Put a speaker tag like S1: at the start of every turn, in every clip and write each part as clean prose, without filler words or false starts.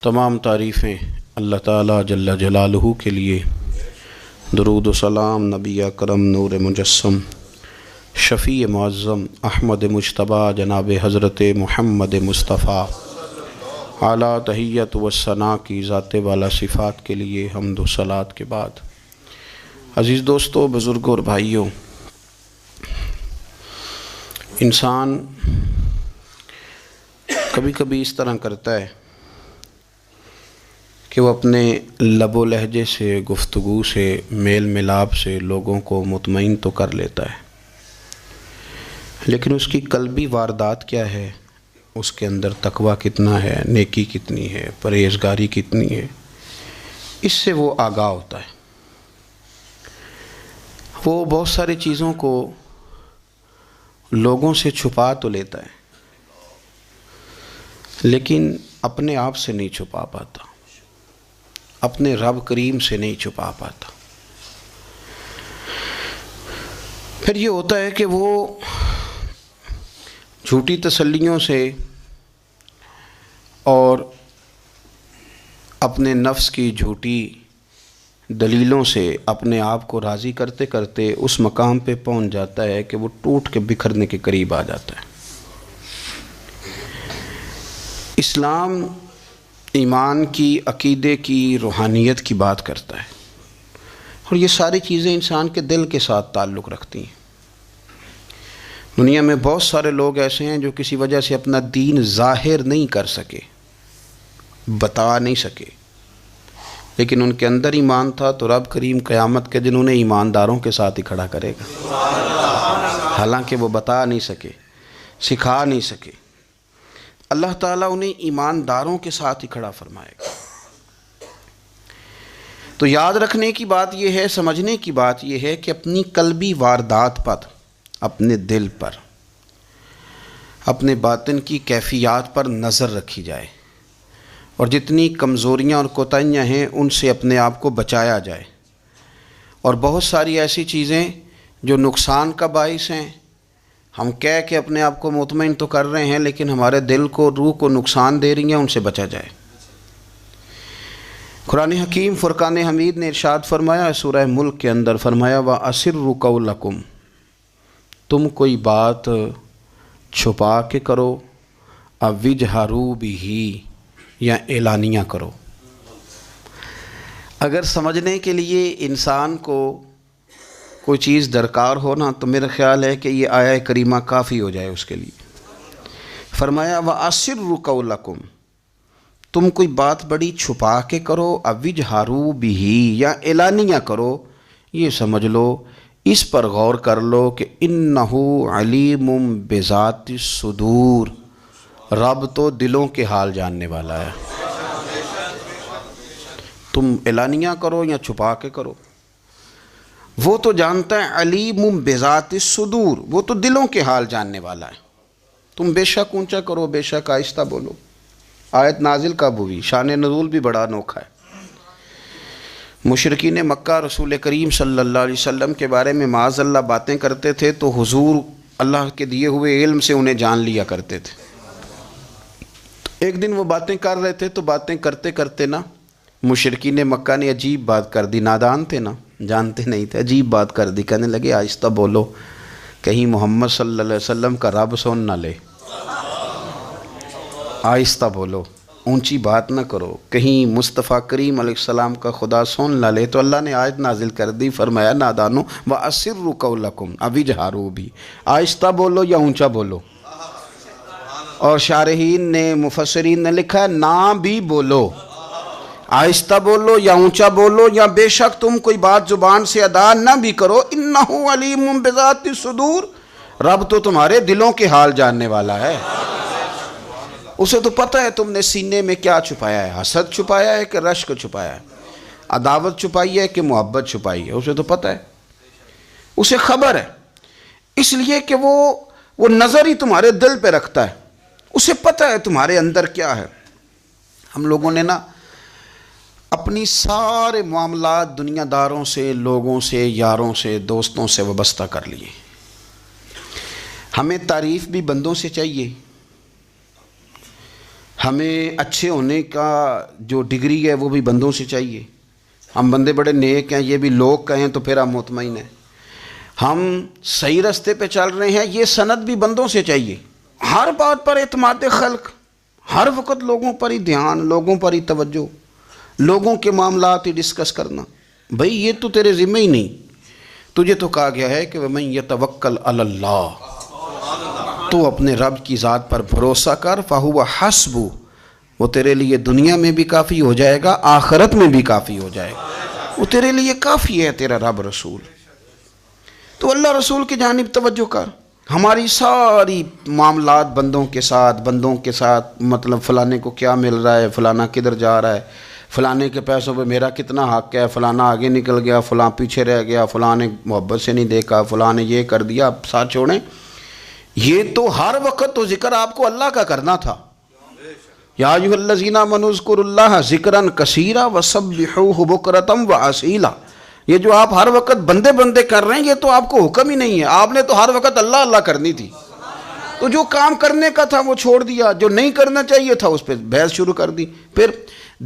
S1: تمام تعریفیں اللہ تعالیٰ جل جلالہ کے لیے۔ درود و سلام نبی اکرم نور مجسم شفیع معظم احمد مجتبیٰ جناب حضرت محمد مصطفیٰ اعلیٰ تحیت و ثناء کی ذات والا صفات کے لیے حمد و صلات کے بعد، عزیز دوستو، بزرگوں اور بھائیوں، انسان کبھی کبھی اس طرح کرتا ہے کہ وہ اپنے لب و لہجے سے، گفتگو سے، میل ملاپ سے لوگوں کو مطمئن تو کر لیتا ہے، لیکن اس کی قلبی واردات کیا ہے، اس کے اندر تقویٰ کتنا ہے، نیکی کتنی ہے، پرہیزگاری کتنی ہے، اس سے وہ آگاہ ہوتا ہے۔ وہ بہت ساری چیزوں کو لوگوں سے چھپا تو لیتا ہے، لیکن اپنے آپ سے نہیں چھپا پاتا، اپنے رب کریم سے نہیں چھپا پاتا۔ پھر یہ ہوتا ہے کہ وہ جھوٹی تسلیوں سے اور اپنے نفس کی جھوٹی دلیلوں سے اپنے آپ کو راضی کرتے کرتے اس مقام پہ پہنچ جاتا ہے کہ وہ ٹوٹ کے بکھرنے کے قریب آ جاتا ہے۔ اسلام ایمان کی، عقیدے کی، روحانیت کی بات کرتا ہے، اور یہ ساری چیزیں انسان کے دل کے ساتھ تعلق رکھتی ہیں۔ دنیا میں بہت سارے لوگ ایسے ہیں جو کسی وجہ سے اپنا دین ظاہر نہیں کر سکے، بتا نہیں سکے، لیکن ان کے اندر ایمان تھا، تو رب کریم قیامت کے دن انہیں ایمانداروں کے ساتھ ہی کھڑا کرے گا، حالانکہ وہ بتا نہیں سکے، سکھا نہیں سکے۔ اللہ تعالیٰ انہیں ایمانداروں کے ساتھ ہی کھڑا فرمائے گا۔ تو یاد رکھنے کی بات یہ ہے، سمجھنے کی بات یہ ہے کہ اپنی قلبی واردات پر، اپنے دل پر، اپنے باطن کی کیفیات پر نظر رکھی جائے، اور جتنی کمزوریاں اور کوتاہیاں ہیں ان سے اپنے آپ کو بچایا جائے، اور بہت ساری ایسی چیزیں جو نقصان کا باعث ہیں، ہم کہہ کے اپنے آپ کو مطمئن تو کر رہے ہیں لیکن ہمارے دل کو، روح کو نقصان دے رہی ہیں، ان سے بچا جائے۔ قرآن حکیم فرقان حمید نے ارشاد فرمایا، سورہ ملک کے اندر فرمایا، وَأَسِرُّوا قَوْلَكُمْ، تم کوئی بات چھپا کے کرو، أَوْ اجْهَرُوا بِهِ، یا اعلانیہ کرو۔ اگر سمجھنے کے لیے انسان کو کوئی چیز درکار ہو نا، تو میرا خیال ہے کہ یہ آیہ کریمہ کافی ہو جائے اس کے لیے۔ فرمایا وَأَسِرُّوا قَوْلَكُمْ، تم کوئی بات بڑی چھپا کے کرو، أَوْ اجْهَرُوا بِهِ، یا اعلانیہ کرو، یہ سمجھ لو، اس پر غور کر لو کہ إِنَّهُ عَلِيمٌ بِذَاتِ الصُّدُورِ، رب تو دلوں کے حال جاننے والا ہے۔ تم اعلانیہ کرو یا چھپا کے کرو، وہ تو جانتا ہے، علیم بذات الصدور، وہ تو دلوں کے حال جاننے والا ہے۔ تم بے شک اونچا کرو، بے شک آہستہ بولو۔ آیت نازل کب ہوئی؟ شان نزول بھی بڑا انوکھا ہے۔ مشرکین مکہ رسول کریم صلی اللہ علیہ وسلم کے بارے میں معاذ اللہ باتیں کرتے تھے، تو حضور اللہ کے دیے ہوئے علم سے انہیں جان لیا کرتے تھے۔ ایک دن وہ باتیں کر رہے تھے، تو باتیں کرتے کرتے نا مشرکین مکہ نے عجیب بات کر دی، نادان تھے نا، جانتے نہیں تھے، عجیب بات کر دی، کہنے لگے آہستہ بولو، کہیں محمد صلی اللہ علیہ وسلم کا رب سن نہ لے، آہستہ بولو، اونچی بات نہ کرو، کہیں مصطفیٰ کریم علیہ السلام کا خدا سن نہ لے۔ تو اللہ نے آیت نازل کر دی، فرمایا نادانو وَأَسِرُّوا قَوْلَكُمْ أَوْ اجْهَرُوا بِهِ، آہستہ بولو یا اونچا بولو۔ اور شارحین نے، مفسرین نے لکھا ہے نہ بھی بولو، آہستہ بولو یا اونچا بولو، یا بے شک تم کوئی بات زبان سے ادا نہ بھی کرو، إِنَّهُ عَلِيمٌ بِذَاتِ الصُّدُورِ، رب تو تمہارے دلوں کے حال جاننے والا ہے۔ اسے تو پتہ ہے تم نے سینے میں کیا چھپایا ہے، حسد چھپایا ہے کہ رشک چھپایا ہے، عداوت چھپائی ہے کہ محبت چھپائی ہے، اسے تو پتہ ہے، اسے خبر ہے، اس لیے کہ وہ نظر ہی تمہارے دل پہ رکھتا ہے، اسے پتہ ہے تمہارے اندر کیا ہے۔ ہم لوگوں نے نا اپنی سارے معاملات دنیا داروں سے، لوگوں سے، یاروں سے، دوستوں سے وابستہ کر لیے۔ ہمیں تعریف بھی بندوں سے چاہیے، ہمیں اچھے ہونے کا جو ڈگری ہے وہ بھی بندوں سے چاہیے. ہم بندے بڑے نیک ہیں، یہ بھی لوگ کہیں تو پھر ہم مطمئن ہیں. ہم صحیح راستے پہ چل رہے ہیں، یہ سند بھی بندوں سے چاہیے. ہر بات پر اعتماد خلق، ہر وقت لوگوں پر ہی دھیان، لوگوں پر ہی توجہ، لوگوں کے معاملات ہی ڈسکس کرنا. بھئی یہ تو تیرے ذمہ ہی نہیں. تجھے تو کہا گیا ہے کہ وَمَن يَتَوَكَّلْ عَلَى اللَّهِ، تو اپنے رب کی ذات پر بھروسہ کر. فَهُوَ حَسْبُ، وہ تیرے لیے دنیا میں بھی کافی ہو جائے گا، آخرت میں بھی کافی ہو جائے گا. وہ تیرے لیے کافی ہے تیرا رب رسول. تو اللہ رسول کی جانب توجہ کر. ہماری ساری معاملات بندوں کے ساتھ مطلب فلانے کو کیا مل رہا ہے، فلانا کدھر جا رہا ہے، فلانے کے پیسوں پہ میرا کتنا حق ہے، فلانا آگے نکل گیا، فلاں پیچھے رہ گیا، فلاں نے محبت سے نہیں دیکھا، فلاں نے یہ کر دیا. ساتھ چھوڑیں. یہ تو ہر وقت تو ذکر آپ کو اللہ کا کرنا تھا. یا ایھا الذین آمنوا اذکروا اللہ ذکرا کثیرا وسبحوہ بکرۃ واسیلا. یہ جو آپ ہر وقت بندے کر رہے ہیں یہ تو آپ کو حکم ہی نہیں ہے. آپ نے تو ہر وقت اللہ اللہ کرنی تھی. تو جو کام کرنے کا تھا وہ چھوڑ دیا، جو نہیں کرنا چاہیے تھا اس پہ بحث شروع کر دی. پھر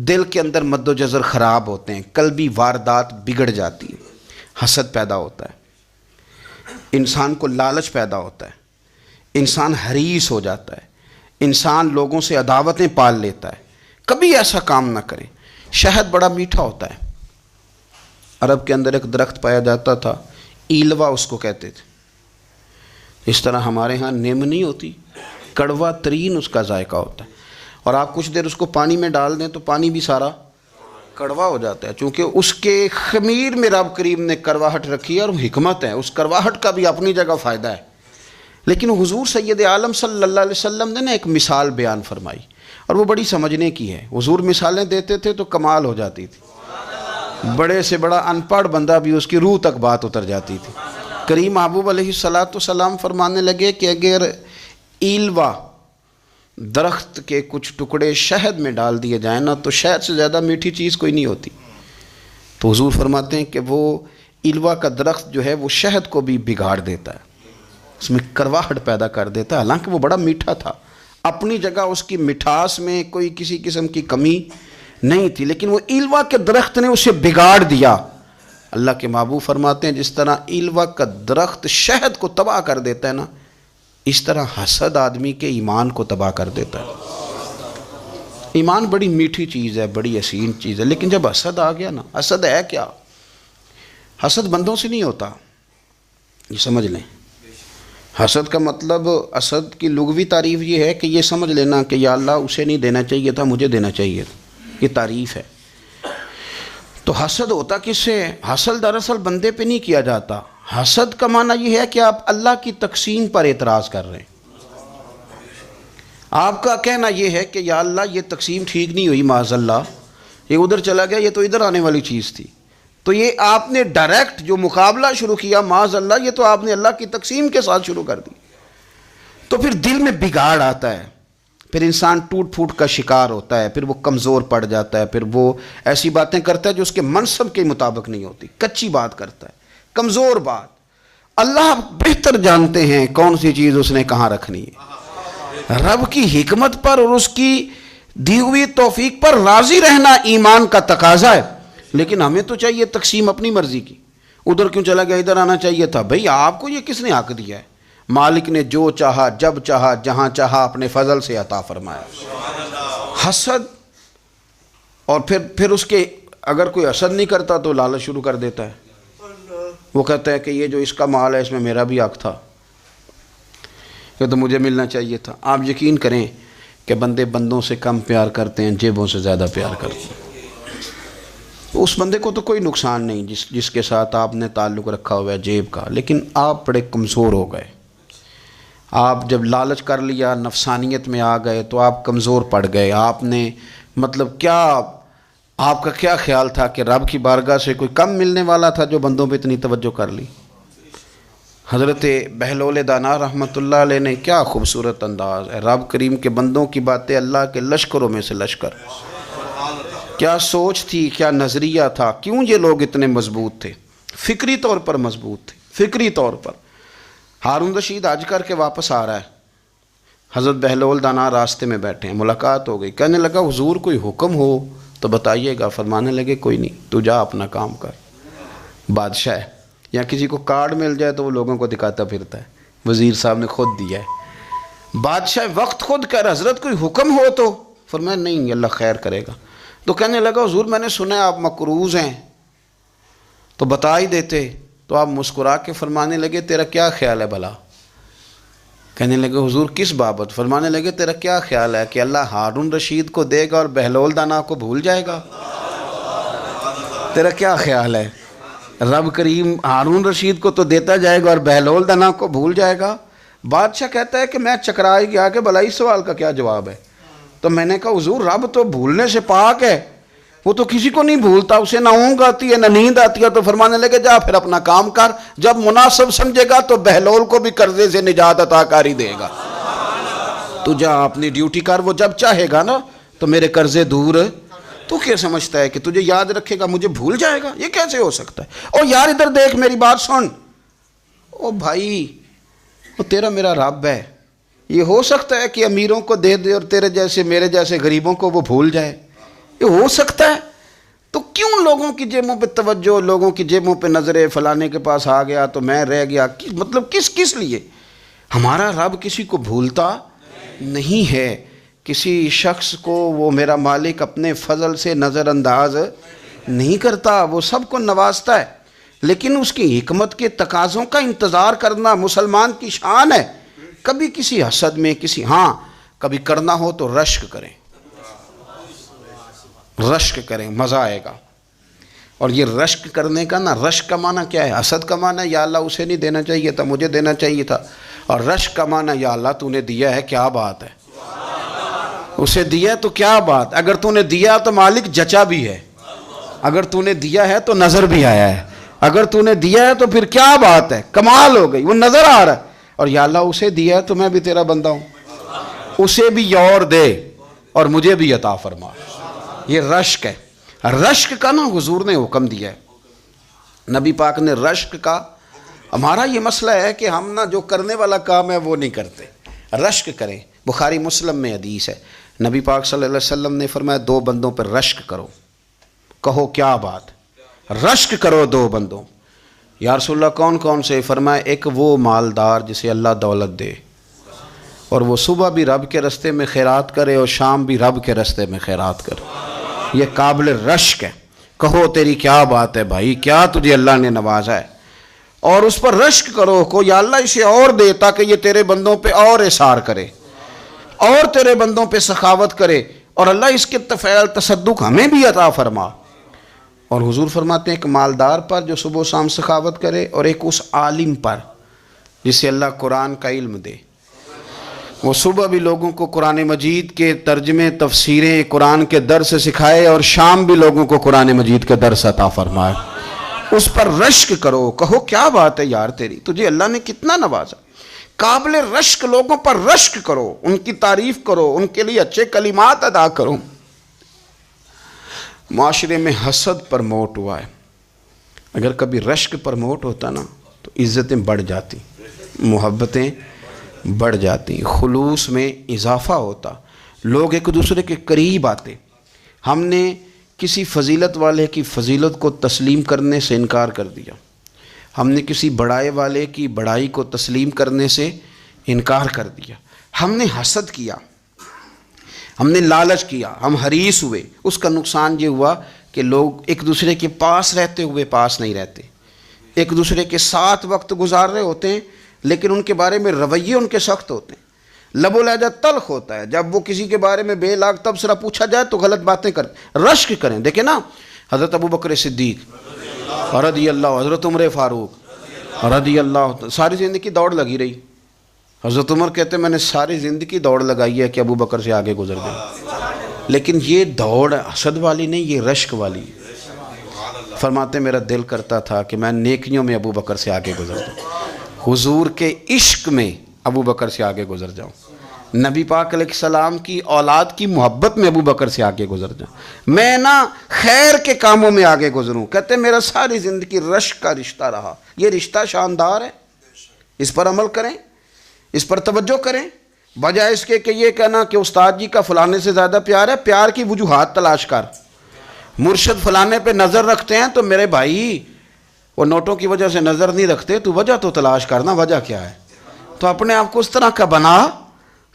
S1: دل کے اندر مد و جزر خراب ہوتے ہیں، قلبی واردات بگڑ جاتی ہیں، حسد پیدا ہوتا ہے، انسان کو لالچ پیدا ہوتا ہے، انسان حریص ہو جاتا ہے، انسان لوگوں سے عداوتیں پال لیتا ہے. کبھی ایسا کام نہ کریں. شہد بڑا میٹھا ہوتا ہے. عرب کے اندر ایک درخت پایا جاتا تھا، ایلوا اس کو کہتے تھے. اس طرح ہمارے ہاں نیم نہیں ہوتی، کڑوا ترین اس کا ذائقہ ہوتا ہے. اور آپ کچھ دیر اس کو پانی میں ڈال دیں تو پانی بھی سارا کڑوا ہو جاتا ہے، چونکہ اس کے خمیر میں رب کریم نے کرواہٹ رکھی ہے اور وہ حکمت ہے. اس کرواہٹ کا بھی اپنی جگہ فائدہ ہے. لیکن حضور سید عالم صلی اللہ علیہ وسلم نے نا ایک مثال بیان فرمائی اور وہ بڑی سمجھنے کی ہے. حضور مثالیں دیتے تھے تو کمال ہو جاتی تھی. بڑے سے بڑا ان پڑھ بندہ بھی اس کی روح تک بات اتر جاتی تھی. کریم محبوب علیہ السلام فرمانے لگے کہ اگر ایلوا درخت کے کچھ ٹکڑے شہد میں ڈال دیے جائیں نا تو شہد سے زیادہ میٹھی چیز کوئی نہیں ہوتی. تو حضور فرماتے ہیں کہ وہ ایلوا کا درخت جو ہے وہ شہد کو بھی بگاڑ دیتا ہے، اس میں کرواہٹ پیدا کر دیتا ہے. حالانکہ وہ بڑا میٹھا تھا، اپنی جگہ اس کی مٹھاس میں کوئی کسی قسم کی کمی نہیں تھی، لیکن وہ ایلوا کے درخت نے اسے بگاڑ دیا. اللہ کے محبوب فرماتے ہیں جس طرح ایلوا کا درخت شہد کو تباہ کر دیتا ہے نا، اس طرح حسد آدمی کے ایمان کو تباہ کر دیتا ہے. ایمان بڑی میٹھی چیز ہے، بڑی حسین چیز ہے، لیکن جب حسد آ گیا نا، حسد ہے کیا؟ حسد بندوں سے نہیں ہوتا، یہ سمجھ لیں. حسد کا مطلب، حسد کی لغوی تعریف یہ ہے کہ یہ سمجھ لینا کہ یا اللہ اسے نہیں دینا چاہیے تھا، مجھے دینا چاہیے تھا. یہ تعریف ہے. تو حسد ہوتا کس سے؟ حسد دراصل بندے پہ نہیں کیا جاتا. حسد کا معنی یہ ہے کہ آپ اللہ کی تقسیم پر اعتراض کر رہے ہیں. آپ کا کہنا یہ ہے کہ یا اللہ یہ تقسیم ٹھیک نہیں ہوئی، معاذ اللہ یہ ادھر چلا گیا، یہ تو ادھر آنے والی چیز تھی. تو یہ آپ نے ڈائریکٹ جو مقابلہ شروع کیا، معاذ اللہ یہ تو آپ نے اللہ کی تقسیم کے ساتھ شروع کر دی. تو پھر دل میں بگاڑ آتا ہے، پھر انسان ٹوٹ پھوٹ کا شکار ہوتا ہے، پھر وہ کمزور پڑ جاتا ہے، پھر وہ ایسی باتیں کرتا ہے جو اس کے منصب کے مطابق نہیں ہوتی، کچی بات کرتا ہے، کمزور بات. اللہ بہتر جانتے ہیں کون سی چیز اس نے کہاں رکھنی ہے. رب کی حکمت پر اور اس کی دی ہوئی توفیق پر راضی رہنا ایمان کا تقاضا ہے. لیکن ہمیں تو چاہیے تقسیم اپنی مرضی کی. ادھر کیوں چلا گیا، ادھر آنا چاہیے تھا. بھئی آپ کو یہ کس نے حق دیا ہے؟ مالک نے جو چاہا، جب چاہا، جہاں چاہا اپنے فضل سے عطا فرمایا. حسد، اور پھر اس کے اگر کوئی حسد نہیں کرتا تو لالچ شروع کر دیتا ہے. وہ کہتا ہے کہ یہ جو اس کا مال ہے اس میں میرا بھی حق تھا، یہ تو مجھے ملنا چاہیے تھا. آپ یقین کریں کہ بندے بندوں سے کم پیار کرتے ہیں، جیبوں سے زیادہ پیار کرتے ہیں. اس بندے کو تو کوئی نقصان نہیں جس کے ساتھ آپ نے تعلق رکھا ہوا ہے جیب کا، لیکن آپ بڑے کمزور ہو گئے. آپ جب لالچ کر لیا، نفسانیت میں آ گئے تو آپ کمزور پڑ گئے. آپ نے مطلب کیا، آپ کا کیا خیال تھا کہ رب کی بارگاہ سے کوئی کم ملنے والا تھا جو بندوں پہ اتنی توجہ کر لی؟ حضرت بہلول دانا رحمۃ اللہ علیہ نے کیا خوبصورت انداز ہے. رب کریم کے بندوں کی باتیں اللہ کے لشکروں میں سے لشکر. کیا سوچ تھی، کیا نظریہ تھا، کیوں یہ لوگ اتنے مضبوط تھے، فکری طور پر مضبوط تھے. فکری طور پر ہارون رشید حج کر کے واپس آ رہا ہے. حضرت بہلول دانا راستے میں بیٹھے ہیں، ملاقات ہو گئی، کہنے لگا حضور کوئی حکم ہو تو بتائیے گا۔ فرمانے لگے کوئی نہیں، تو جا اپنا کام کر۔ بادشاہ ہے، یا کسی کو کارڈ مل جائے تو وہ لوگوں کو دکھاتا پھرتا ہے، وزیر صاحب نے خود دیا ہے۔ بادشاہ وقت خود کہہ رہا حضرت کوئی حکم ہو تو؟ فرمایا نہیں، اللہ خیر کرے گا۔ تو کہنے لگا حضور میں نے سنا ہے آپ مقروض ہیں، تو بتا ہی دیتے۔ تو آپ مسکرا کے فرمانے لگے تیرا کیا خیال ہے بھلا؟ کہنے لگے حضور کس بابت؟ فرمانے لگے تیرا کیا خیال ہے کہ اللہ ہارون رشید کو دے گا اور بہلول دانا کو بھول جائے گا؟ تیرا کیا خیال ہے؟ رب کریم ہارون رشید کو تو دیتا جائے گا اور بہلول دانا کو بھول جائے گا؟ بادشاہ کہتا ہے کہ میں چکرا ہی گیا کہ بھلا اس سوال کا کیا جواب ہے؟ تو میں نے کہا حضور رب تو بھولنے سے پاک ہے، وہ تو کسی کو نہیں بھولتا، اسے نہ اونگ آتی ہے نہ نیند آتی ہے۔ تو فرمانے لگے جا پھر اپنا کام کر، جب مناسب سمجھے گا تو بہلول کو بھی قرضے سے نجات عطا کاری دے گا۔ تو جا اپنی ڈیوٹی کر، وہ جب چاہے گا نا تو میرے قرضے دور۔ تو کیا سمجھتا ہے کہ تجھے یاد رکھے گا مجھے بھول جائے گا؟ یہ کیسے ہو سکتا ہے؟ او یار ادھر دیکھ میری بات سن۔ او بھائی وہ تیرا میرا رب ہے، یہ ہو سکتا ہے کہ امیروں کو دے دے اور تیرے جیسے میرے جیسے غریبوں کو وہ بھول جائے؟ یہ ہو سکتا ہے؟ تو کیوں لوگوں کی جیبوں پہ توجہ، لوگوں کی جیبوں پہ نظریں، فلانے کے پاس آ گیا تو میں رہ گیا، مطلب کس لیے؟ ہمارا رب کسی کو بھولتا نہیں ہے، کسی شخص کو وہ میرا مالک اپنے فضل سے نظر انداز نہیں کرتا، وہ سب کو نوازتا ہے، لیکن اس کی حکمت کے تقاضوں کا انتظار کرنا مسلمان کی شان ہے۔ کبھی کسی حسد میں کبھی کرنا ہو تو رشک کریں، مزہ آئے گا۔ اور یہ رشک کرنے کا نا، رشک کا معنی کیا ہے؟ حسد کا معنی یا اللہ اسے نہیں دینا چاہیے تھا، مجھے دینا چاہیے تھا، اور رشک کا معنی یا اللہ تو نے دیا ہے، کیا بات ہے، اسے دیا تو کیا بات، اگر تو نے دیا تو مالک جچا بھی ہے، اگر تو نے دیا ہے تو نظر بھی آیا ہے، اگر تو نے دیا ہے تو پھر کیا بات ہے، کمال ہو گئی، وہ نظر آ رہا ہے۔ اور یا اللہ اسے دیا ہے تو میں بھی تیرا بندہ ہوں، اسے بھی اور دے اور مجھے بھی عطا فرما۔ یہ رشک ہے۔ رشک کا نا حضور نے حکم دیا ہے، نبی پاک نے رشک کا۔ ہمارا یہ مسئلہ ہے کہ ہم نا جو کرنے والا کام ہے وہ نہیں کرتے، رشک کریں۔ بخاری مسلم میں حدیث ہے، نبی پاک صلی اللہ علیہ وسلم نے فرمایا 2 بندوں پر رشک کرو۔ کہو کیا بات؟ رشک کرو 2 بندوں۔ یا رسول اللہ کون کون سے؟ فرمایا ایک وہ مالدار جسے اللہ دولت دے اور وہ صبح بھی رب کے رستے میں خیرات کرے اور شام بھی رب کے رستے میں خیرات کرے، یہ قابل رشک ہے۔ کہو تیری کیا بات ہے بھائی، کیا تجھے اللہ نے نوازا ہے، اور اس پر رشک کرو، کو یا اللہ اسے اور دے تاکہ یہ تیرے بندوں پہ اور اثار کرے اور تیرے بندوں پہ سخاوت کرے، اور اللہ اس کے فعل تصدق ہمیں بھی عطا فرما۔ اور حضور فرماتے ہیں ایک مالدار پر جو صبح و شام سخاوت کرے، اور ایک اس عالم پر جسے اللہ قرآن کا علم دے، وہ صبح بھی لوگوں کو قرآن مجید کے ترجمے، تفسیریں، قرآن کے درس سکھائے، اور شام بھی لوگوں کو قرآن مجید کا درس عطا فرمائے۔ اس پر رشک کرو، کہو کیا بات ہے یار تیری، تجھے اللہ نے کتنا نوازا۔ قابل رشک لوگوں پر رشک کرو، ان کی تعریف کرو، ان کے لیے اچھے کلمات ادا کرو۔ معاشرے میں حسد پرموٹ ہوا ہے، اگر کبھی رشک پرموٹ ہوتا نا تو عزتیں بڑھ جاتی، محبتیں بڑھ جاتی، خلوص میں اضافہ ہوتا، لوگ ایک دوسرے کے قریب آتے۔ ہم نے کسی فضیلت والے کی فضیلت کو تسلیم کرنے سے انکار کر دیا، ہم نے کسی بڑائی والے کی بڑائی کو تسلیم کرنے سے انکار کر دیا، ہم نے حسد کیا، ہم نے لالچ کیا، ہم حریص ہوئے۔ اس کا نقصان یہ ہوا کہ لوگ ایک دوسرے کے پاس رہتے ہوئے پاس نہیں رہتے، ایک دوسرے کے ساتھ وقت گزار رہے ہوتے ہیں لیکن ان کے بارے میں رویے ان کے سخت ہوتے ہیں، لب و لہجہ تلخ ہوتا ہے، جب وہ کسی کے بارے میں بے لاگ تبصرہ پوچھا جائے تو غلط باتیں کرتے۔ رشک کریں، دیکھیں نا حضرت ابو بکر صدیق رضی اللہ، حضرت عمر فاروق رضی اللہ، ساری زندگی دوڑ لگی رہی۔ حضرت عمر کہتے ہیں میں نے ساری زندگی دوڑ لگائی ہے کہ ابو بکر سے آگے گزر جائیں، لیکن یہ دوڑ حسد والی نہیں، یہ رشک والی۔ فرماتے میرا دل کرتا تھا کہ میں نیکیوں میں ابو بکر سے آگے گزر جاؤں، حضور کے عشق میں ابو بکر سے آگے گزر جاؤں، نبی پاک علیہ السلام کی اولاد کی محبت میں ابو بکر سے آگے گزر جاؤں، میں نا خیر کے کاموں میں آگے گزروں۔ کہتے میرا ساری زندگی رشک کا رشتہ رہا، یہ رشتہ شاندار ہے، اس پر عمل کریں، اس پر توجہ کریں، بجائے اس کے کہ یہ کہنا کہ استاد جی کا فلانے سے زیادہ پیار ہے، پیار کی وجوہات تلاش کر. مرشد فلانے پہ نظر رکھتے ہیں تو میرے بھائی وہ نوٹوں کی وجہ سے نظر نہیں رکھتے، تو وجہ تو تلاش کرنا، وجہ کیا ہے. تو اپنے آپ کو اس طرح کا بنا،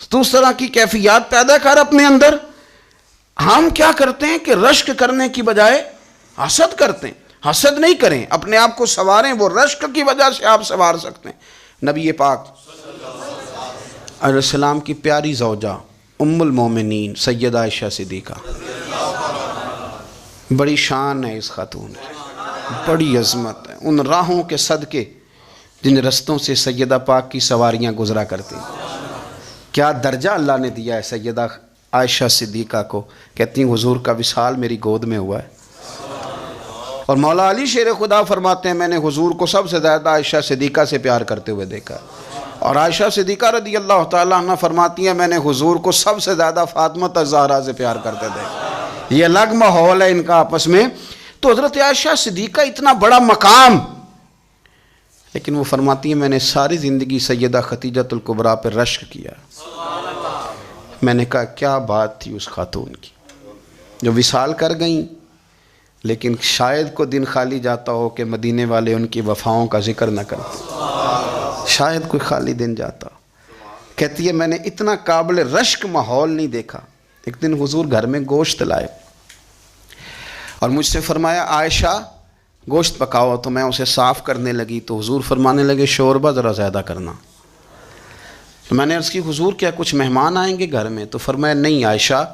S1: تو اس طرح کی کیفیات پیدا کر اپنے اندر. ہم کیا کرتے ہیں کہ رشک کرنے کی بجائے حسد کرتے ہیں. حسد نہیں کریں، اپنے آپ کو سنواریں، وہ رشک کی وجہ سے آپ سنوار سکتے ہیں. نبی پاک علیہ السلام کی پیاری زوجہ ام المومنین سیدہ عائشہ صدیقہ، بڑی شان ہے اس خاتون ہے، بڑی عظمت ہے ان راہوں کے صدقے جن رستوں سے سیدہ پاک کی سواریاں گزرا کرتی. کیا درجہ اللہ نے دیا ہے سیدہ عائشہ صدیقہ کو. کہتی ہیں حضور کا وصال میری گود میں ہوا ہے. اور مولا علی شیر خدا فرماتے ہیں میں نے حضور کو سب سے زیادہ عائشہ صدیقہ سے پیار کرتے ہوئے دیکھا. اور عائشہ صدیقہ رضی اللہ تعالیٰ عنہ فرماتی ہیں میں نے حضور کو سب سے زیادہ فاطمہ الزہرا سے پیار کرتے دیکھا. یہ الگ ماحول ہے ان کا آپس میں. تو حضرت عائشہ صدیقہ اتنا بڑا مقام، لیکن وہ فرماتی ہیں میں نے ساری زندگی سیدہ خدیجۃ الکبریٰ پہ رشک کیا. میں نے کہا کیا بات تھی اس خاتون کی جو وصال کر گئیں، لیکن شاید کو دن خالی جاتا ہو کہ مدینے والے ان کی وفاؤں کا ذکر نہ کرتے. شاید کوئی خالی دن جاتا. کہتی ہے میں نے اتنا قابل رشک ماحول نہیں دیکھا. ایک دن حضور گھر میں گوشت لائے اور مجھ سے فرمایا عائشہ گوشت پکاؤ. تو میں اسے صاف کرنے لگی تو حضور فرمانے لگے شوربہ ذرا زیادہ کرنا. تو میں نے عرض کی حضور کیا کچھ مہمان آئیں گے گھر میں؟ تو فرمایا نہیں عائشہ،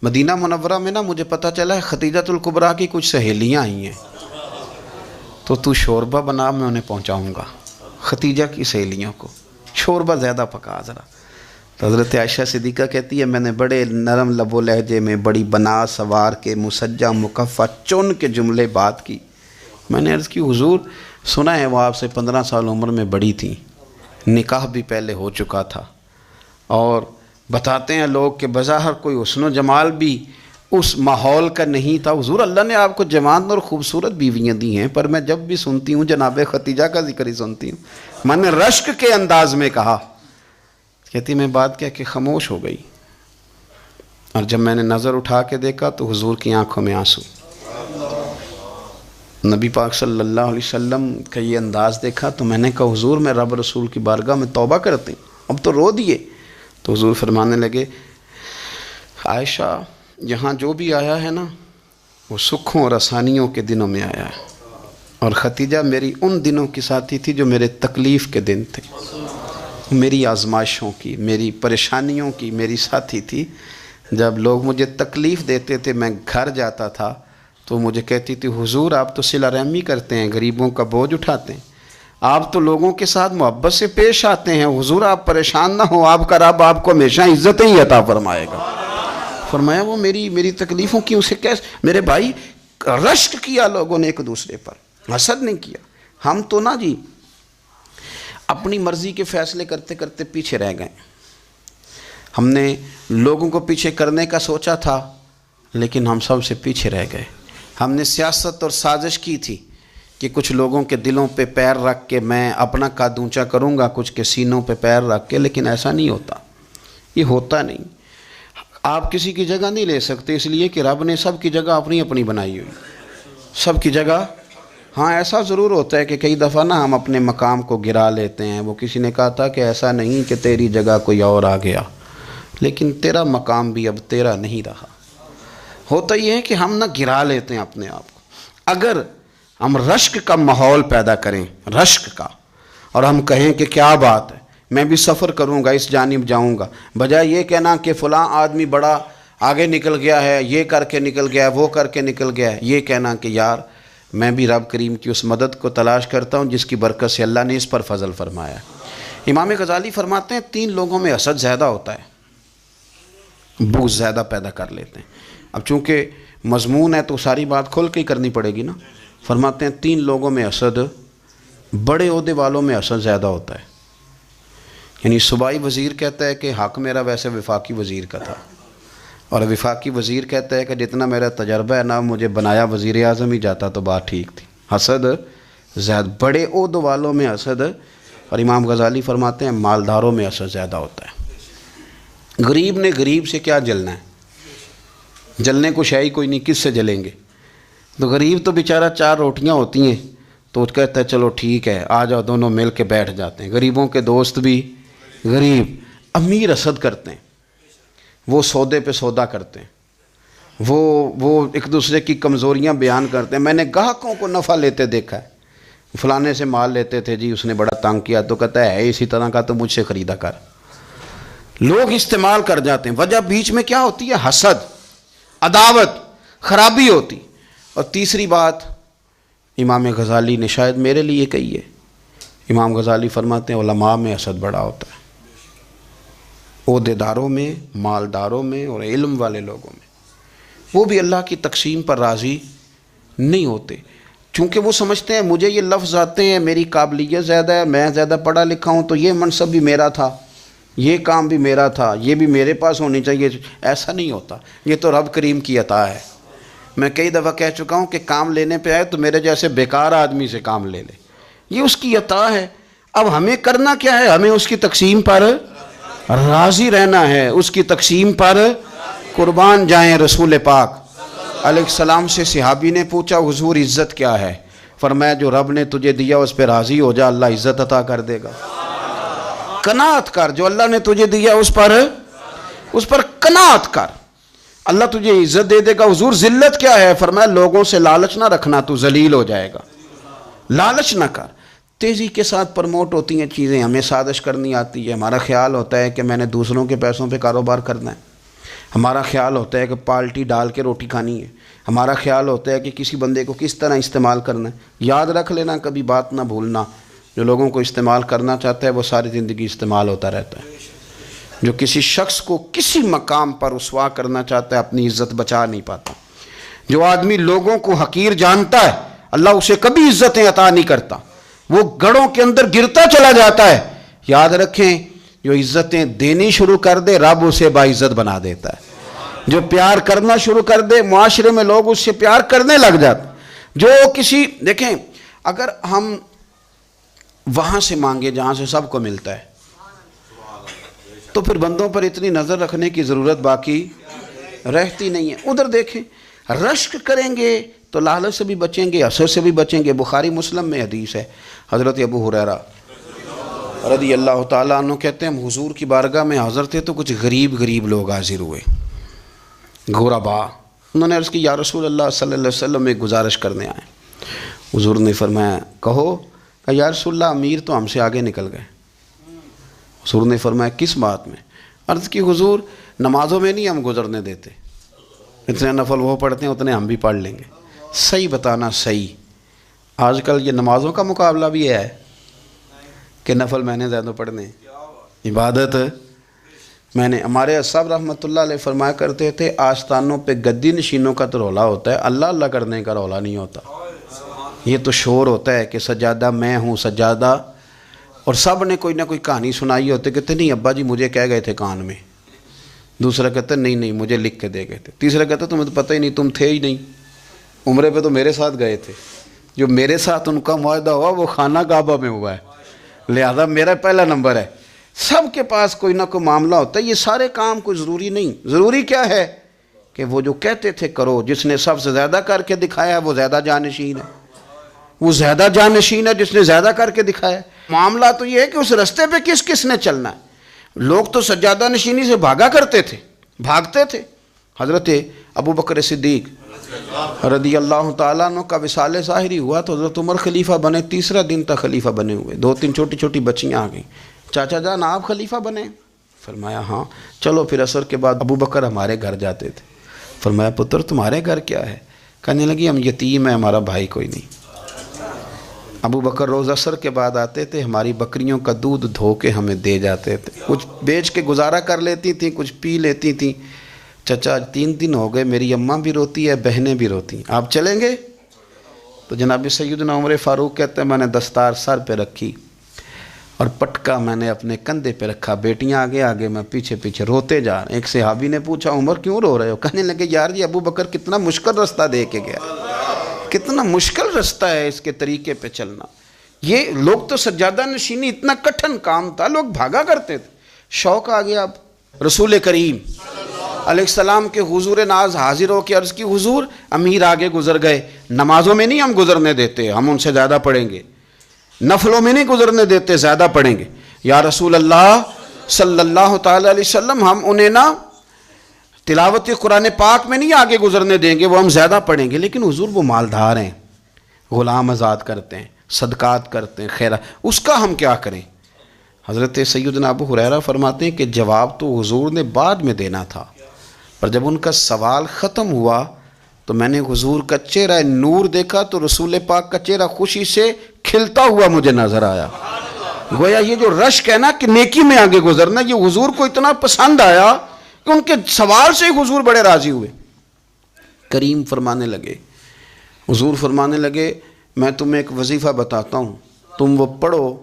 S1: مدینہ منورہ میں نا مجھے پتہ چلا ہے خدیجۃ الکبریٰ کی کچھ سہیلیاں آئی ہیں، تو شوربہ بنا، میں انہیں پہنچاؤں گا. خدیجہ کی سہیلیوں کو شوربہ زیادہ پکا ذرا. تو حضرت عائشہ صدیقہ کہتی ہے میں نے بڑے نرم لب و لہجے میں بڑی بنا سوار کے مسجع مکفہ چن کے جملے بات کی. میں نے عرض کی حضور سنا ہے وہ آپ سے 15 سال عمر میں بڑی تھیں، نکاح بھی پہلے ہو چکا تھا، اور بتاتے ہیں لوگ کہ بظاہر کوئی حسن و جمال بھی اس ماحول کا نہیں تھا. حضور اللہ نے آپ کو جوان اور خوبصورت بیویاں دی ہیں، پر میں جب بھی سنتی ہوں جناب خدیجہ کا ذکر ہی سنتی ہوں. میں نے رشک کے انداز میں کہا. کہتی میں بات کیا کہ خاموش ہو گئی، اور جب میں نے نظر اٹھا کے دیکھا تو حضور کی آنکھوں میں آنسو. نبی پاک صلی اللہ علیہ وسلم کا یہ انداز دیکھا تو میں نے کہا حضور میں رب رسول کی بارگاہ میں توبہ کرتے ہیں، اب تو رو دیے. تو حضور فرمانے لگے عائشہ یہاں جو بھی آیا ہے نا وہ سکھوں اور آسانیوں کے دنوں میں آیا ہے، اور خدیجہ میری ان دنوں کی ساتھی تھی جو میرے تکلیف کے دن تھے، میری آزمائشوں کی، میری پریشانیوں کی میری ساتھی تھی. جب لوگ مجھے تکلیف دیتے تھے میں گھر جاتا تھا تو مجھے کہتی تھی حضور آپ تو صلہ رحمی کرتے ہیں، غریبوں کا بوجھ اٹھاتے ہیں، آپ تو لوگوں کے ساتھ محبت سے پیش آتے ہیں، حضور آپ پریشان نہ ہوں، آپ کا رب آپ کو ہمیشہ عزتیں ہی عطا فرمائے گا. فرمایا وہ میری تکلیفوں کی اسے کیسے. میرے بھائی رشک کیا لوگوں نے ایک دوسرے پر، حسد نہیں کیا. ہم تو نا جی اپنی مرضی کے فیصلے کرتے کرتے پیچھے رہ گئے. ہم نے لوگوں کو پیچھے کرنے کا سوچا تھا لیکن ہم سب سے پیچھے رہ گئے. ہم نے سیاست اور سازش کی تھی کہ کچھ لوگوں کے دلوں پہ پیر رکھ کے میں اپنا قد اونچا کروں گا، کچھ کے سینوں پہ پیر رکھ کے، لیکن ایسا نہیں ہوتا. یہ ہوتا نہیں. آپ کسی کی جگہ نہیں لے سکتے، اس لیے کہ رب نے سب کی جگہ اپنی اپنی بنائی ہوئی، سب کی جگہ. ہاں ایسا ضرور ہوتا ہے کہ کئی دفعہ نا ہم اپنے مقام کو گرا لیتے ہیں. وہ کسی نے کہا تھا کہ ایسا نہیں کہ تیری جگہ کوئی اور آ گیا، لیکن تیرا مقام بھی اب تیرا نہیں رہا. ہوتا یہ ہے کہ ہم نہ گرا لیتے ہیں اپنے آپ کو. اگر ہم رشک کا ماحول پیدا کریں، رشک کا، اور ہم کہیں کہ کیا بات ہے میں بھی سفر کروں گا، اس جانب جاؤں گا، بجائے یہ کہنا کہ فلاں آدمی بڑا آگے نکل گیا ہے، یہ کر کے نکل گیا ہے، وہ کر کے نکل گیا ہے، یہ کہنا کہ یار میں بھی رب کریم کی اس مدد کو تلاش کرتا ہوں جس کی برکت سے اللہ نے اس پر فضل فرمایا. امام غزالی فرماتے ہیں 3 لوگوں میں حسد زیادہ ہوتا ہے، بغض زیادہ پیدا کر لیتے ہیں. اب چونکہ مضمون ہے تو ساری بات کھول کے ہی کرنی پڑے گی نا. فرماتے ہیں 3 لوگوں میں حسد، بڑے عہدے والوں میں حسد زیادہ ہوتا ہے. یعنی صوبائی وزیر کہتا ہے کہ حق میرا ویسے وفاقی وزیر کا تھا، اور وفاقی وزیر کہتا ہے کہ جتنا میرا تجربہ ہے نا مجھے بنایا وزیر اعظم ہی جاتا تو بات ٹھیک تھی. حسد زیادہ، بڑے عہدوں والوں میں حسد. اور امام غزالی فرماتے ہیں مالداروں میں حسد زیادہ ہوتا ہے. غریب نے غریب سے کیا جلنا ہے؟ جلنے کو شے ہی کوئی نہیں، کس سے جلیں گے؟ تو غریب تو بیچارہ 4 روٹیاں ہوتی ہیں تو وہ کہتا ہے چلو ٹھیک ہے آ جاؤ، دونوں مل کے بیٹھ جاتے ہیں۔ غریبوں کے دوست بھی غریب، امیر حسد کرتے ہیں، وہ سودے پہ سودا کرتے ہیں، وہ ایک دوسرے کی کمزوریاں بیان کرتے ہیں۔ میں نے گاہکوں کو نفع لیتے دیکھا ہے، فلانے سے مال لیتے تھے جی، اس نے بڑا تنگ کیا، تو کہتا ہے اسی طرح کا تو مجھ سے خریدا کر۔ لوگ استعمال کر جاتے ہیں، وجہ بیچ میں کیا ہوتی ہے؟ حسد، عداوت، خرابی ہوتی۔ اور تیسری بات امام غزالی نے شاید میرے لیے کہی ہے، امام غزالی فرماتے ہیں علماء میں حسد بڑا ہوتا ہے، عہدیداروں میں، مالداروں میں اور علم والے لوگوں میں۔ وہ بھی اللہ کی تقسیم پر راضی نہیں ہوتے، چونکہ وہ سمجھتے ہیں مجھے یہ لفظ آتے ہیں، میری قابلیت زیادہ ہے، میں زیادہ پڑھا لکھا ہوں، تو یہ منصب بھی میرا تھا، یہ کام بھی میرا تھا، یہ بھی میرے پاس ہونی چاہیے۔ ایسا نہیں ہوتا، یہ تو رب کریم کی عطا ہے۔ میں کئی دفعہ کہہ چکا ہوں کہ کام لینے پہ آئے تو میرے جیسے بیکار آدمی سے کام لے لے، یہ اس کی عطا ہے۔ اب ہمیں کرنا کیا ہے؟ ہمیں اس کی تقسیم پر راضی رہنا ہے، اس کی تقسیم پر قربان جائیں۔ رسول پاک علیہ السلام سے صحابی نے پوچھا حضور عزت کیا ہے؟ فرمایا جو رب نے تجھے دیا اس پہ راضی ہو جا، اللہ عزت عطا کر دے گا۔ قناعت کر، جو اللہ نے تجھے دیا اس پر قناعت کر، اللہ تجھے عزت دے دے گا۔ حضور ذلت کیا ہے؟ فرمایا لوگوں سے لالچ نہ رکھنا، تو ذلیل ہو جائے گا، لالچ نہ کر۔ تیزی کے ساتھ پروموٹ ہوتی ہیں چیزیں، ہمیں سازش کرنی آتی ہے، ہمارا خیال ہوتا ہے کہ میں نے دوسروں کے پیسوں پہ کاروبار کرنا ہے، ہمارا خیال ہوتا ہے کہ پالٹی ڈال کے روٹی کھانی ہے، ہمارا خیال ہوتا ہے کہ کسی بندے کو کس طرح استعمال کرنا ہے۔ یاد رکھ لینا، کبھی بات نہ بھولنا، جو لوگوں کو استعمال کرنا چاہتا ہے وہ ساری زندگی استعمال ہوتا رہتا ہے۔ جو کسی شخص کو کسی مقام پر رسوا کرنا چاہتا ہے اپنی عزت بچا نہیں پاتا۔ جو آدمی لوگوں کو حقیر جانتا ہے اللہ اسے کبھی عزتیں عطا نہیں کرتا، وہ گڑھوں کے اندر گرتا چلا جاتا ہے۔ یاد رکھیں جو عزتیں دینی شروع کر دے رب اسے باعزت بنا دیتا ہے، جو پیار کرنا شروع کر دے معاشرے میں لوگ اس سے پیار کرنے لگ جاتے۔ جو کسی دیکھیں اگر ہم وہاں سے مانگے جہاں سے سب کو ملتا ہے تو پھر بندوں پر اتنی نظر رکھنے کی ضرورت باقی رہتی نہیں ہے۔ ادھر دیکھیں رشک کریں گے تو لالچ سے بھی بچیں گے، حسد سے بھی بچیں گے۔ بخاری مسلم میں حدیث ہے، حضرت ابو ہریرہ رضی اللہ تعالیٰ عنہ کہتے ہیں ہم حضور کی بارگاہ میں حاضر تھے تو کچھ غریب لوگ حاضر ہوئے، غربا۔ انہوں نے عرض کی یا رسول اللہ صلی اللہ علیہ وسلم ایک گزارش کرنے آئے۔ حضور نے فرمایا کہو۔ کہ یا رسول اللہ امیر تو ہم سے آگے نکل گئے۔ حضور نے فرمایا کس بات میں؟ عرض کی حضور نمازوں میں نہیں ہم گزرنے دیتے، اتنے نفل وہ پڑھتے ہیں اتنے ہم بھی پڑھ لیں گے۔ صحیح بتانا صحیح، آج کل یہ نمازوں کا مقابلہ بھی ہے کہ نفل میں نے زیادہ پڑھنے، عبادت میں نے۔ ہمارے صاحب رحمۃ اللہ علیہ فرمایا کرتے تھے آستانوں پہ گدی نشینوں کا تو رولا ہوتا ہے، اللہ اللہ کرنے کا رولا نہیں ہوتا۔ یہ تو شور ہوتا ہے کہ سجادہ میں ہوں سجادہ، اور سب نے کوئی نہ کوئی کہانی سنائی ہوتی، کہتے نہیں ابا جی مجھے کہہ گئے تھے کان میں، دوسرا کہتا نہیں مجھے لکھ کے دے گئے تھے، تیسرا کہتا تمہیں تو پتہ ہی نہیں، تم تھے ہی نہیں، عمرے پہ تو میرے ساتھ گئے تھے، جو میرے ساتھ ان کا معاہدہ ہوا وہ خانہ کعبہ میں ہوا ہے، لہذا میرا پہلا نمبر ہے۔ سب کے پاس کوئی نہ کوئی معاملہ ہوتا ہے، یہ سارے کام کوئی ضروری نہیں۔ ضروری کیا ہے کہ وہ جو کہتے تھے کرو، جس نے سب سے زیادہ کر کے دکھایا وہ زیادہ جانشین ہے، وہ زیادہ جانشین ہے جس نے زیادہ کر کے دکھایا۔ معاملہ تو یہ ہے کہ اس رستے پہ کس نے چلنا ہے۔ لوگ تو سجادہ نشینی سے بھاگا کرتے تھے، بھاگتے تھے۔ حضرت ابو بکر صدیق رضی اللہ تعالیٰ عنہ کا وصال ظاہری ہوا تو حضرت عمر خلیفہ بنے، تیسرا دن تک خلیفہ بنے ہوئے، 2-3 چھوٹی بچیاں آ گئیں، چاچا جان آپ خلیفہ بنے؟ فرمایا ہاں۔ چلو پھر عصر کے بعد ابو بکر ہمارے گھر جاتے تھے۔ فرمایا پتر تمہارے گھر کیا ہے؟ کہنے لگی ہم یتیم ہیں، ہمارا بھائی کوئی نہیں۔ ابو بکر روز عصر کے بعد آتے تھے، ہماری بکریوں کا دودھ دھو کے ہمیں دے جاتے تھے، کچھ بیچ کے گزارا کر لیتی تھیں، کچھ پی لیتی تھیں۔ چچا 3 دن ہو گئے، میری اماں بھی روتی ہے، بہنیں بھی روتی ہیں، آپ چلیں گے؟ تو جناب سیدنا عمر فاروق کہتے ہیں میں نے دستار سر پہ رکھی اور پٹکا میں نے اپنے کندھے پہ رکھا، بیٹیاں آگے آگے میں پیچھے روتے جا رہے ہیں۔ ایک صحابی نے پوچھا عمر کیوں رو رہے ہو؟ کہنے لگے یار یہ ابو بکر کتنا مشکل رستہ دے کے گیا، کتنا مشکل رستہ ہے اس کے طریقے پہ چلنا۔ یہ لوگ تو سجادہ نشینی اتنا کٹھن کام تھا، لوگ بھاگا کرتے تھے۔ شوق آ گیا، اب رسول کریم علیہ السلام کے حضور ناز حاضر ہو کے عرض کی حضور امیر آگے گزر گئے، نمازوں میں نہیں ہم گزرنے دیتے، ہم ان سے زیادہ پڑھیں گے، نفلوں میں نہیں گزرنے دیتے، زیادہ پڑھیں گے۔ یا رسول اللہ صلی اللہ تعالی علیہ وسلم، ہم انہیں نا تلاوت قرآن پاک میں نہیں آگے گزرنے دیں گے، وہ ہم زیادہ پڑھیں گے، لیکن حضور وہ مالدار ہیں، غلام آزاد کرتے ہیں، صدقات کرتے ہیں، خیرات، اس کا ہم کیا کریں؟ حضرت سیدنا ابو ہریرہ فرماتے ہیں کہ جواب تو حضور نے بعد میں دینا تھا، پر جب ان کا سوال ختم ہوا تو میں نے حضور کا چہرہ نور دیکھا تو رسول پاک کا چہرہ خوشی سے کھلتا ہوا مجھے نظر آیا۔ گویا یہ جو رشک ہے نا کہ نیکی میں آگے گزرنا، یہ حضور کو اتنا پسند آیا کہ ان کے سوال سے حضور بڑے راضی ہوئے۔ کریم فرمانے لگے، حضور فرمانے لگے میں تمہیں ایک وظیفہ بتاتا ہوں، تم وہ پڑھو،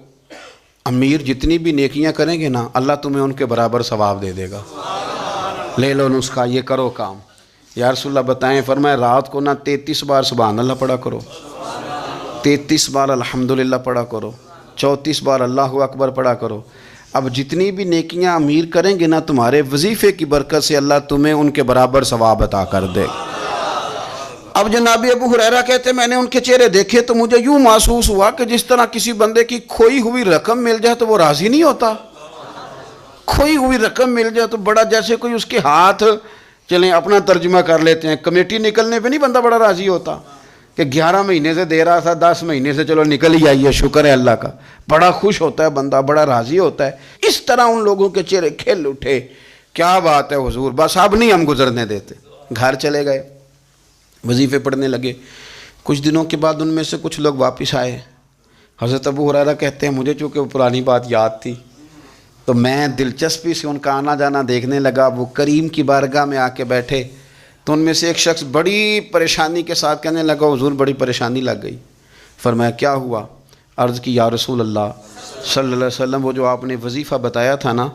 S1: امیر جتنی بھی نیکیاں کریں گے نا اللہ تمہیں ان کے برابر ثواب دے دے گا، لے لو نسخہ، یہ کرو کام۔ یا رسول اللہ بتائیں، فرمائے رات کو نا 33 بار سبحان اللہ پڑھا کرو، 33 بار الحمدللہ پڑھا کرو، 34 بار اللہ اکبر پڑھا کرو۔ اب جتنی بھی نیکیاں امیر کریں گے نا تمہارے وظیفے کی برکت سے اللہ تمہیں ان کے برابر ثواب عطا کر دے۔ اب جناب ابو ہریرہ کہتے میں نے ان کے چہرے دیکھے تو مجھے یوں محسوس ہوا کہ جس طرح کسی بندے کی کھوئی ہوئی رقم مل جائے تو وہ راضی نہیں ہوتا، کھوئی ہوئی رقم مل جائے تو بڑا جیسے کوئی اس کے ہاتھ، چلیں اپنا ترجمہ کر لیتے ہیں، کمیٹی نکلنے پہ نہیں بندہ بڑا راضی ہوتا کہ 11 مہینے سے دے رہا تھا، 10 مہینے سے چلو نکل ہی آئی ہے، شکر ہے اللہ کا، بڑا خوش ہوتا ہے بندہ، بڑا راضی ہوتا ہے۔ اس طرح ان لوگوں کے چہرے کھل اٹھے، کیا بات ہے حضور، بس اب نہیں ہم گزرنے دیتے۔ گھر چلے گئے، وظیفے پڑھنے لگے۔ کچھ دنوں کے بعد ان میں سے کچھ لوگ واپس آئے۔ حضرت ابو ہریرہ کہتے ہیں مجھے چونکہ وہ پرانی بات یاد تھی تو میں دلچسپی سے ان کا آنا جانا دیکھنے لگا۔ وہ کریم کی بارگاہ میں آ کے بیٹھے تو ان میں سے ایک شخص بڑی پریشانی کے ساتھ کہنے لگا حضور بڑی پریشانی لگ گئی۔ فرمایا کیا ہوا؟ عرض کی یا رسول اللہ صلی اللہ علیہ وسلم وہ جو آپ نے وظیفہ بتایا تھا نا،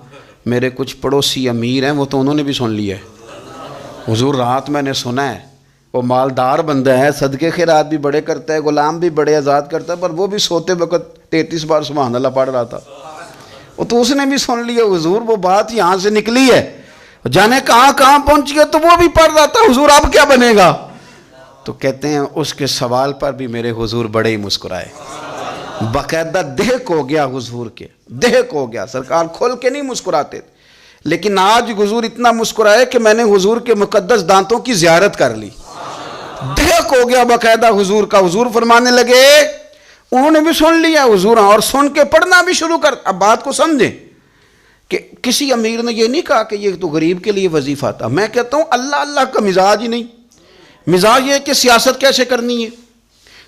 S1: میرے کچھ پڑوسی امیر ہیں وہ تو انہوں نے بھی سن لیا ہے حضور، رات میں نے سنا ہے وہ مالدار بندہ ہے، صدقے خیرات بھی بڑے کرتا ہے، غلام بھی بڑے آزاد کرتا ہے، پر وہ بھی سوتے وقت 33 بار سبحان اللہ پڑھ رہا تھا، وہ تو اس نے بھی سن لیا حضور، وہ بات یہاں سے نکلی ہے، جانے کہاں کہاں پہنچی ہے، تو وہ بھی پڑھ رہا تھا حضور اب کیا بنے گا؟ تو کہتے ہیں اس کے سوال پر بھی میرے حضور بڑے ہی مسکرائے، باقاعدہ دہک ہو گیا حضور کے، دہک ہو گیا، سرکار کھول کے نہیں مسکراتے تھے، لیکن آج حضور اتنا مسکرائے کہ میں نے حضور کے مقدس دانتوں کی زیارت کر لی، دہک ہو گیا باقاعدہ حضور کا۔ حضور فرمانے لگے انہوں نے بھی سن لیا حضور، اور سن کے پڑھنا بھی شروع کر۔ اب بات کو سمجھیں کہ کسی امیر نے یہ نہیں کہا کہ یہ تو غریب کے لیے وظیفہ تھا، میں کہتا ہوں اللہ اللہ کا مزاج ہی نہیں، مزاج یہ کہ سیاست کیسے کرنی ہے،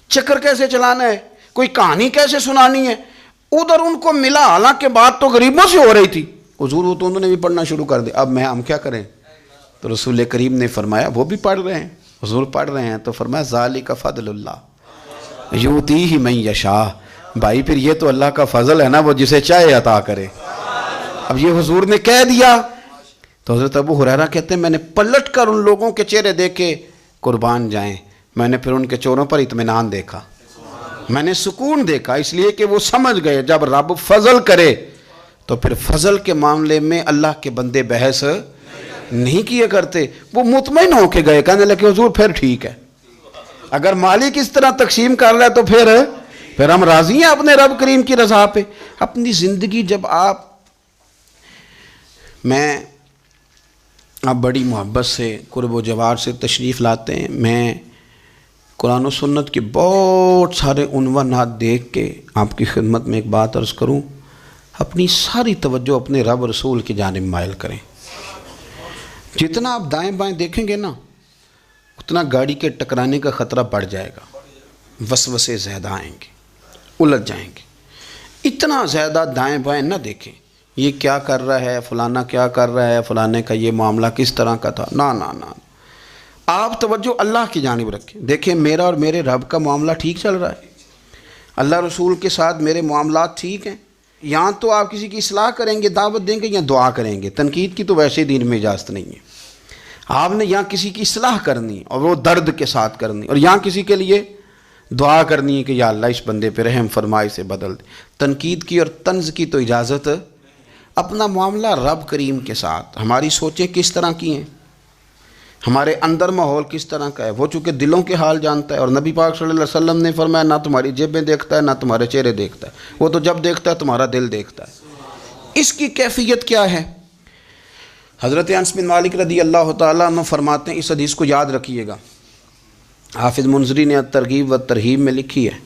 S1: چکر کیسے چلانا ہے، کوئی کہانی کیسے سنانی ہے، ادھر ان کو ملا، حالانکہ بات تو غریبوں سے ہو رہی تھی، حضور وہ تو انہوں نے بھی پڑھنا شروع کر دیا۔ اب ہم کیا کریں؟ تو رسول کریم نے فرمایا وہ بھی پڑھ رہے ہیں، حضور پڑھ رہے ہیں، تو فرمایا ذالک فضل اللہ یؤتیہ من یشاء، بھائی پھر یہ تو اللہ کا فضل ہے نا، وہ جسے چاہے عطا کرے۔ اب یہ حضور نے کہہ دیا تو حضرت ابو ہریرہ کہتے ہیں میں نے پلٹ کر ان لوگوں کے چہرے دیکھے، قربان جائیں، میں نے پھر ان کے چہروں پر اطمینان دیکھا، میں نے سکون دیکھا، اس لیے کہ وہ سمجھ گئے جب رب فضل کرے تو پھر فضل کے معاملے میں اللہ کے بندے بحث نہیں کیے کرتے، وہ مطمئن ہو کے گئے، کہنے لگے حضور پھر ٹھیک ہے، اگر مالک اس طرح تقسیم کر رہا ہے تو پھر ہم راضی ہیں اپنے رب کریم کی رضا پہ۔ اپنی زندگی جب آپ بڑی محبت سے قرب و جوار سے تشریف لاتے ہیں، میں قرآن و سنت کے بہت سارے عنوانات دیکھ کے آپ کی خدمت میں ایک بات عرض کروں، اپنی ساری توجہ اپنے رب رسول کی جانب مائل کریں۔ جتنا آپ دائیں بائیں دیکھیں گے نا اتنا گاڑی کے ٹکرانے کا خطرہ بڑھ جائے گا، وسوسے زیادہ آئیں گے، الجھ جائیں گے۔ اتنا زیادہ دائیں بائیں نہ دیکھیں، یہ کیا کر رہا ہے، فلانا کیا کر رہا ہے، فلانے کا یہ معاملہ کس طرح کا تھا، نہ نہ نہ، آپ توجہ اللہ کی جانب رکھیں۔ دیکھیں میرا اور میرے رب کا معاملہ ٹھیک چل رہا ہے، اللہ رسول کے ساتھ میرے معاملات ٹھیک ہیں، یہاں تو آپ کسی کی اصلاح کریں گے، دعوت دیں گے یا دعا کریں گے، تنقید کی تو ویسے دین میں اجازت نہیں ہے، آپ نے یہاں کسی کی اصلاح کرنی اور وہ درد کے ساتھ کرنی، اور یہاں کسی کے لیے دعا کرنی ہے کہ یا اللہ اس بندے پہ رحم فرما، اسے بدل دے۔ تنقید کی اور طنز کی تو اجازت اپنا معاملہ رب کریم کے ساتھ، ہماری سوچیں کس طرح کی ہیں، ہمارے اندر ماحول کس طرح کا ہے، وہ چونکہ دلوں کے حال جانتا ہے، اور نبی پاک صلی اللہ علیہ وسلم نے فرمایا نہ تمہاری جیبیں دیکھتا ہے نہ تمہارے چہرے دیکھتا ہے، وہ تو جب دیکھتا ہے تمہارا دل دیکھتا ہے۔ اس کی کیفیت کیا ہے؟ حضرت انس بن مالک رضی اللہ تعالیٰ عنہ فرماتے ہیں، اس حدیث کو یاد رکھیے گا، حافظ منذری نے ترغیب و ترہیب میں لکھی ہے،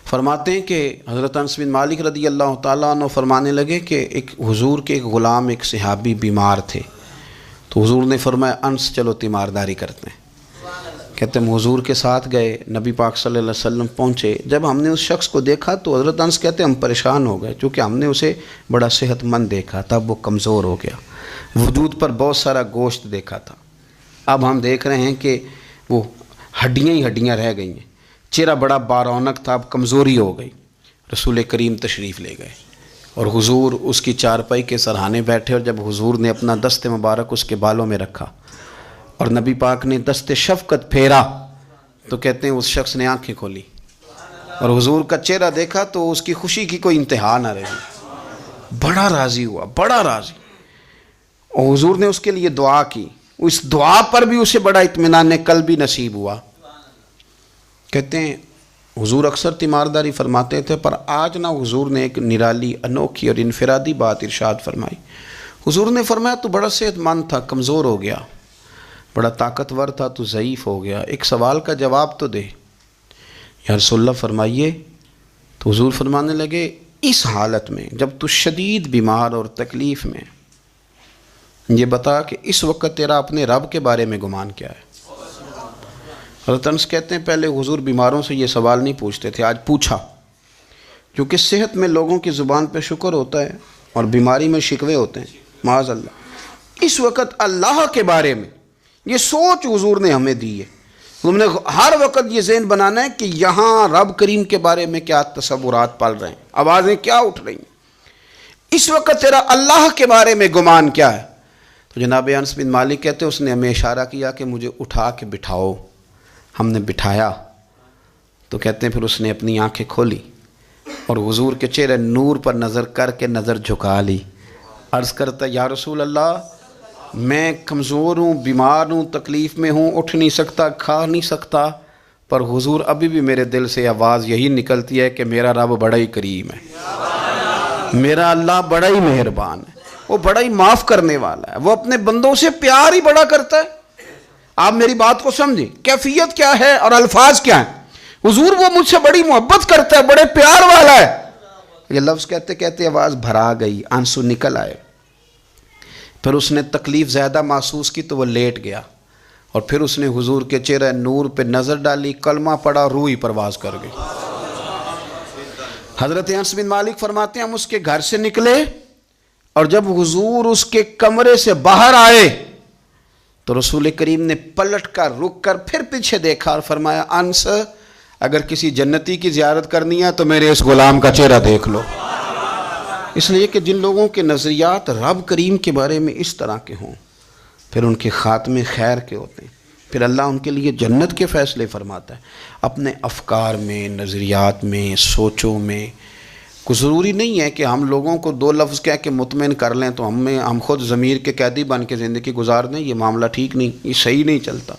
S1: فرماتے ہیں کہ حضرت انس بن مالک رضی اللہ تعالیٰ عنہ فرمانے لگے کہ ایک حضور کے ایک غلام، ایک صحابی بیمار تھے، تو حضور نے فرمایا انس چلو تیمارداری کرتے ہیں۔ کہتے ہیں ہم حضور کے ساتھ گئے، نبی پاک صلی اللہ علیہ وسلم پہنچے، جب ہم نے اس شخص کو دیکھا تو حضرت انس کہتے ہیں ہم پریشان ہو گئے، چونکہ ہم نے اسے بڑا صحت مند دیکھا تھا، وہ کمزور ہو گیا، وجود پر بہت سارا گوشت دیکھا تھا، اب ہم دیکھ رہے ہیں کہ وہ ہڈیاں ہی ہڈیاں رہ گئی ہیں، چہرہ بڑا بارونق تھا، اب کمزوری ہو گئی۔ رسول کریم تشریف لے گئے اور حضور اس کی چارپائی کے سرہانے بیٹھے، اور جب حضور نے اپنا دست مبارک اس کے بالوں میں رکھا اور نبی پاک نے دست شفقت پھیرا تو کہتے ہیں اس شخص نے آنکھیں کھولی اور حضور کا چہرہ دیکھا تو اس کی خوشی کی کوئی انتہا نہ رہی، بڑا راضی ہوا، بڑا راضی، اور حضور نے اس کے لیے دعا کی، اس دعا پر بھی اسے بڑا اطمینان قلبی نصیب ہوا۔ کہتے ہیں حضور اکثر تیمارداری فرماتے تھے، پر آج نہ حضور نے ایک نرالی، انوکھی اور انفرادی بات ارشاد فرمائی۔ حضور نے فرمایا تو بڑا صحت مند تھا، کمزور ہو گیا، بڑا طاقتور تھا تو ضعیف ہو گیا، ایک سوال کا جواب تو دے۔ یا رسول اللہ فرمائیے، تو حضور فرمانے لگے اس حالت میں جب تو شدید بیمار اور تکلیف میں، یہ بتا کہ اس وقت تیرا اپنے رب کے بارے میں گمان کیا ہے؟ حضرت انس کہتے ہیں پہلے حضور بیماروں سے یہ سوال نہیں پوچھتے تھے، آج پوچھا، کیونکہ صحت میں لوگوں کی زبان پہ شکر ہوتا ہے اور بیماری میں شکوے ہوتے ہیں، معاذ اللہ۔ اس وقت اللہ کے بارے میں یہ سوچ حضور نے ہمیں دی ہے، ہم نے ہر وقت یہ ذہن بنانا ہے کہ یہاں رب کریم کے بارے میں کیا تصورات پل رہے ہیں، آوازیں کیا اٹھ رہی ہیں، اس وقت تیرا اللہ کے بارے میں گمان کیا ہے؟ تو جناب انس بن مالک کہتے ہیں اس نے ہمیں اشارہ کیا کہ مجھے اٹھا کے بٹھاؤ، ہم نے بٹھایا، تو کہتے ہیں پھر اس نے اپنی آنکھیں کھولی اور حضور کے چہرے نور پر نظر کر کے نظر جھکا لی، عرض کرتا یا رسول اللہ میں کمزور ہوں، بیمار ہوں، تکلیف میں ہوں، اٹھ نہیں سکتا، کھا نہیں سکتا، پر حضور ابھی بھی میرے دل سے آواز یہی نکلتی ہے کہ میرا رب بڑا ہی کریم ہے، میرا اللہ بڑا ہی مہربان ہے، وہ بڑا ہی معاف کرنے والا ہے، وہ اپنے بندوں سے پیار ہی بڑا کرتا ہے۔ آپ میری بات کو سمجھیں، کیفیت کیا ہے اور الفاظ کیا ہیں؟ حضور وہ مجھ سے بڑی محبت کرتا ہے، بڑے پیار والا ہے۔ یہ لفظ کہتے کہتے آواز بھرا گئی، آنسو نکل آئے، پھر اس نے تکلیف زیادہ محسوس کی تو وہ لیٹ گیا، اور پھر اس نے حضور کے چہرے نور پہ نظر ڈالی، کلمہ پڑھا، روح ہی پرواز کر گئی۔ حضرت انس بن مالک فرماتے ہیں ہم اس کے گھر سے نکلے، اور جب حضور اس کے کمرے سے باہر آئے تو رسول کریم نے پلٹ کر رک کر پھر پیچھے دیکھا اور فرمایا انس اگر کسی جنتی کی زیارت کرنی ہے تو میرے اس غلام کا چہرہ دیکھ لو۔ اس لیے کہ جن لوگوں کے نظریات رب کریم کے بارے میں اس طرح کے ہوں پھر ان کے خاتمے خیر کے ہوتے ہیں، پھر اللہ ان کے لیے جنت کے فیصلے فرماتا ہے۔ اپنے افکار میں، نظریات میں، سوچوں میں کوئی ضروری نہیں ہے کہ ہم لوگوں کو دو لفظ کہہ کے مطمئن کر لیں تو ہم خود ضمیر کے قیدی بن کے زندگی گزار دیں، یہ معاملہ ٹھیک نہیں، یہ صحیح نہیں چلتا۔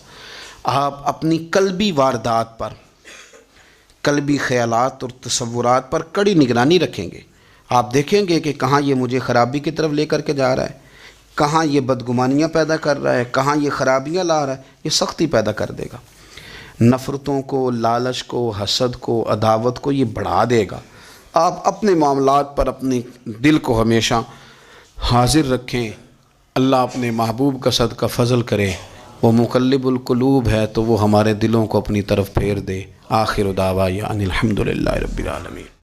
S1: آپ اپنی قلبی واردات پر، قلبی خیالات اور تصورات پر کڑی نگرانی رکھیں گے، آپ دیکھیں گے کہ کہاں یہ مجھے خرابی کی طرف لے کر کے جا رہا ہے، کہاں یہ بدگمانیاں پیدا کر رہا ہے، کہاں یہ خرابیاں لا رہا ہے، یہ سختی پیدا کر دے گا، نفرتوں کو، لالچ کو، حسد کو، عداوت کو یہ بڑھا دے گا۔ آپ اپنے معاملات پر اپنے دل کو ہمیشہ حاضر رکھیں، اللہ اپنے محبوب کا صدقہ فضل کرے، وہ مقلب القلوب ہے تو وہ ہمارے دلوں کو اپنی طرف پھیر دے۔ آخر دعوانا ان الحمدللہ رب العالمین۔